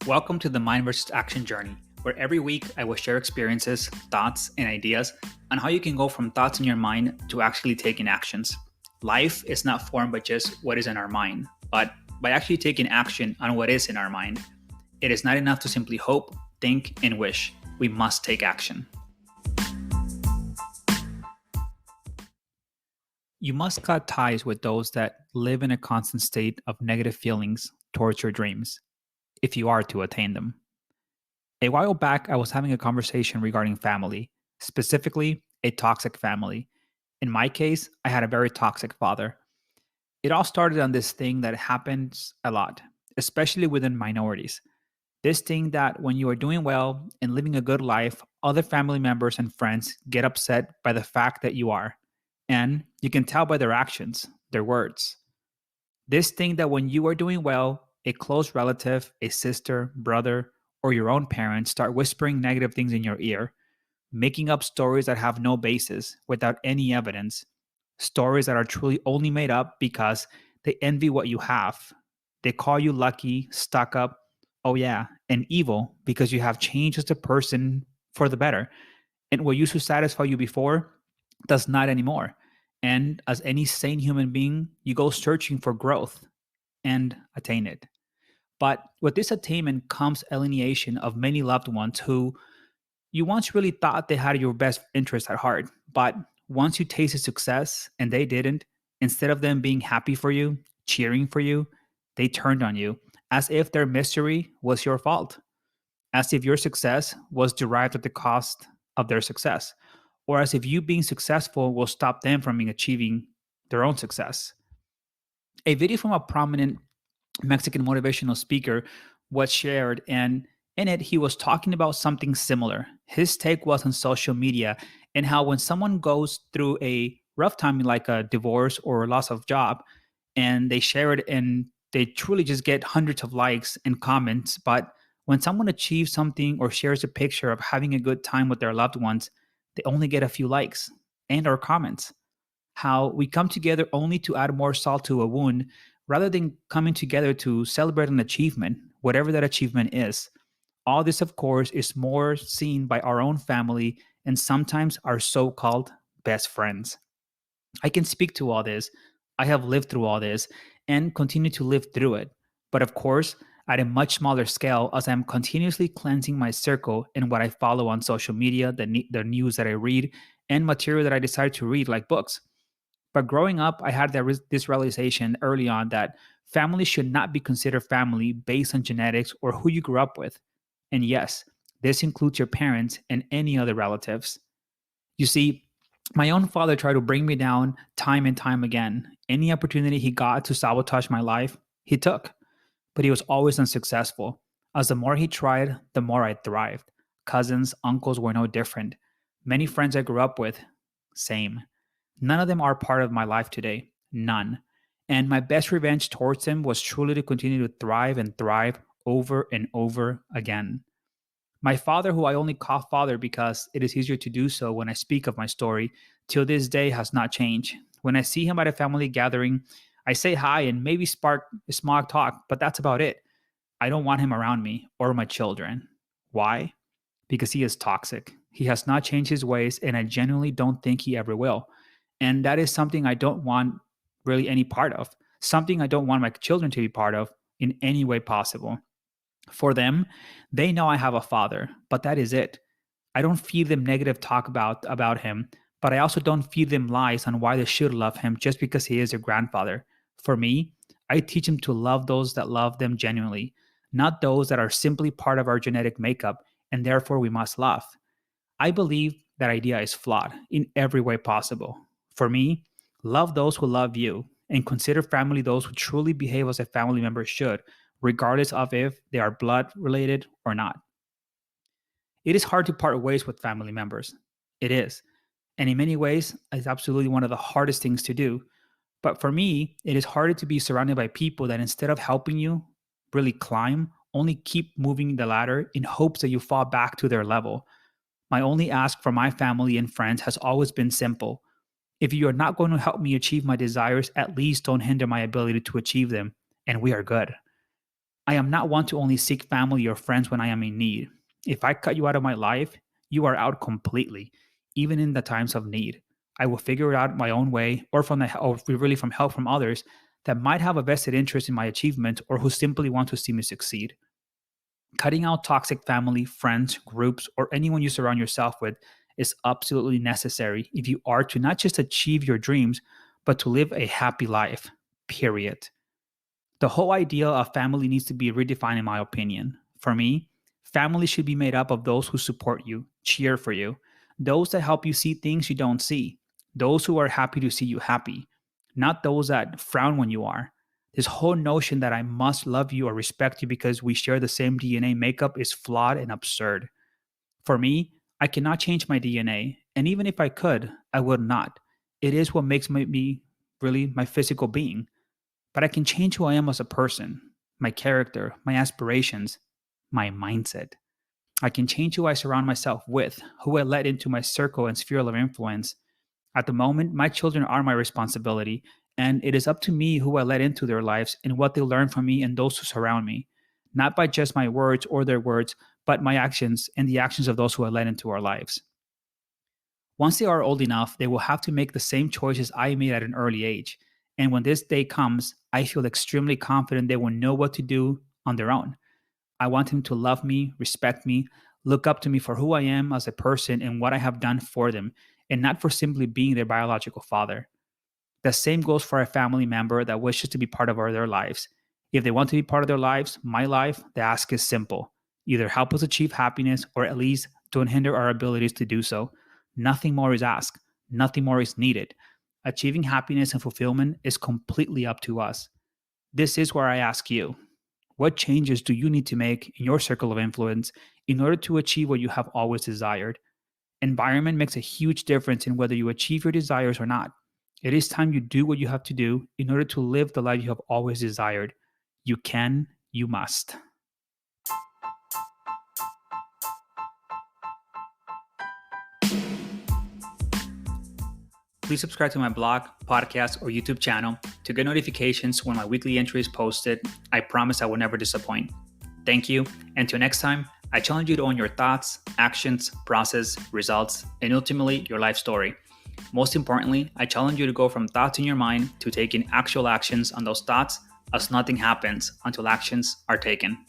Welcome to the Mind versus Action journey, where every week I will share experiences, thoughts, and ideas on how you can go from thoughts in your mind to actually taking actions. Life is not formed by just what is in our mind, but by actually taking action on what is in our mind. It is not enough to simply hope, think, and wish. We must take action. You must cut ties with those that live in a constant state of negative feelings towards your dreams, if you are to attain them. A while back, I was having a conversation regarding family, specifically a toxic family. In my case, I had a very toxic father. It all started on this thing that happens a lot, especially within minorities. This thing that when you are doing well and living a good life, other family members and friends get upset by the fact that you are. And you can tell by their actions, their words. This thing that when you are doing well, a close relative, a sister, brother, or your own parents start whispering negative things in your ear, making up stories that have no basis without any evidence, stories that are truly only made up because they envy what you have. They call you lucky, stuck up, oh yeah, and evil because you have changed as a person for the better. And what used to satisfy you before does not anymore. And as any sane human being, you go searching for growth and attain it. But with this attainment comes alienation of many loved ones who you once really thought they had your best interest at heart. But once you tasted success and they didn't, instead of them being happy for you, cheering for you, they turned on you as if their misery was your fault, as if your success was derived at the cost of their success, or as if you being successful will stop them from achieving their own success. A video from a prominent Mexican motivational speaker was shared, and in it, he was talking about something similar. His take was on social media and how when someone goes through a rough time, like a divorce or loss of job, and they share it and they truly just get hundreds of likes and comments. But when someone achieves something or shares a picture of having a good time with their loved ones, they only get a few likes and or comments. How we come together only to add more salt to a wound rather than coming together to celebrate an achievement, whatever that achievement is. All this, of course, is more seen by our own family and sometimes our so called best friends. I can speak to all this. I have lived through all this and continue to live through it. But of course, at a much smaller scale, as I'm continuously cleansing my circle and what I follow on social media, the news that I read, and material that I decide to read, like books. But growing up, I had this realization early on that family should not be considered family based on genetics or who you grew up with. And yes, this includes your parents and any other relatives. You see, my own father tried to bring me down time and time again. Any opportunity he got to sabotage my life, he took. But he was always unsuccessful. As the more he tried, the more I thrived. Cousins, uncles were no different. Many friends I grew up with, same. None of them are part of my life today. None. And my best revenge towards them was truly to continue to thrive and thrive over and over again. My father, who I only call father because it is easier to do so when I speak of my story, till this day has not changed. When I see him at a family gathering, I say hi and maybe spark a small talk, but that's about it. I don't want him around me or my children. Why? Because he is toxic. He has not changed his ways, and I genuinely don't think he ever will. And that is something I don't want really any part of, something I don't want my children to be part of in any way possible. For them, they know I have a father, but that is it. I don't feed them negative talk about him, but I also don't feed them lies on why they should love him just because he is their grandfather. For me, I teach them to love those that love them genuinely, not those that are simply part of our genetic makeup and therefore we must love. I believe that idea is flawed in every way possible. For me, love those who love you and consider family those who truly behave as a family member should, regardless of if they are blood related or not. It is hard to part ways with family members. It is. And in many ways, it's absolutely one of the hardest things to do. But for me, it is harder to be surrounded by people that instead of helping you really climb, only keep moving the ladder in hopes that you fall back to their level. My only ask for my family and friends has always been simple. If you are not going to help me achieve my desires, at least don't hinder my ability to achieve them, and we are good. I am not one to only seek family or friends when I am in need. If I cut you out of my life, you are out completely, even in the times of need. I will figure it out my own way, or really from help from others that might have a vested interest in my achievement or who simply want to see me succeed. Cutting out toxic family, friends, groups, or anyone you surround yourself with is absolutely necessary if you are to not just achieve your dreams, but to live a happy life. Period. The whole idea of family needs to be redefined, in my opinion. For me, family should be made up of those who support you, cheer for you, those that help you see things you don't see, those who are happy to see you happy, not those that frown when you are. This whole notion that I must love you or respect you because we share the same DNA makeup is flawed and absurd. For me, I cannot change my DNA, and even if I could, I would not. It is what makes me really my physical being. But I can change who I am as a person, my character, my aspirations, my mindset. I can change who I surround myself with, who I let into my circle and sphere of influence. At the moment, my children are my responsibility, and it is up to me who I let into their lives and what they learn from me and those who surround me. Not by just my words or their words, but my actions and the actions of those who I let into our lives. Once they are old enough, they will have to make the same choices I made at an early age. And when this day comes, I feel extremely confident they will know what to do on their own. I want them to love me, respect me, look up to me for who I am as a person and what I have done for them, and not for simply being their biological father. The same goes for a family member that wishes to be part of their lives. If they want to be part of their lives, my life, the ask is simple. Either help us achieve happiness or at least don't hinder our abilities to do so. Nothing more is asked, nothing more is needed. Achieving happiness and fulfillment is completely up to us. This is where I ask you, what changes do you need to make in your circle of influence in order to achieve what you have always desired? Environment makes a huge difference in whether you achieve your desires or not. It is time you do what you have to do in order to live the life you have always desired. You can, you must. Please subscribe to my blog, podcast, or YouTube channel to get notifications when my weekly entry is posted. I promise I will never disappoint. Thank you, and until next time, I challenge you to own your thoughts, actions, process, results, and ultimately your life story. Most importantly, I challenge you to go from thoughts in your mind to taking actual actions on those thoughts, as nothing happens until actions are taken.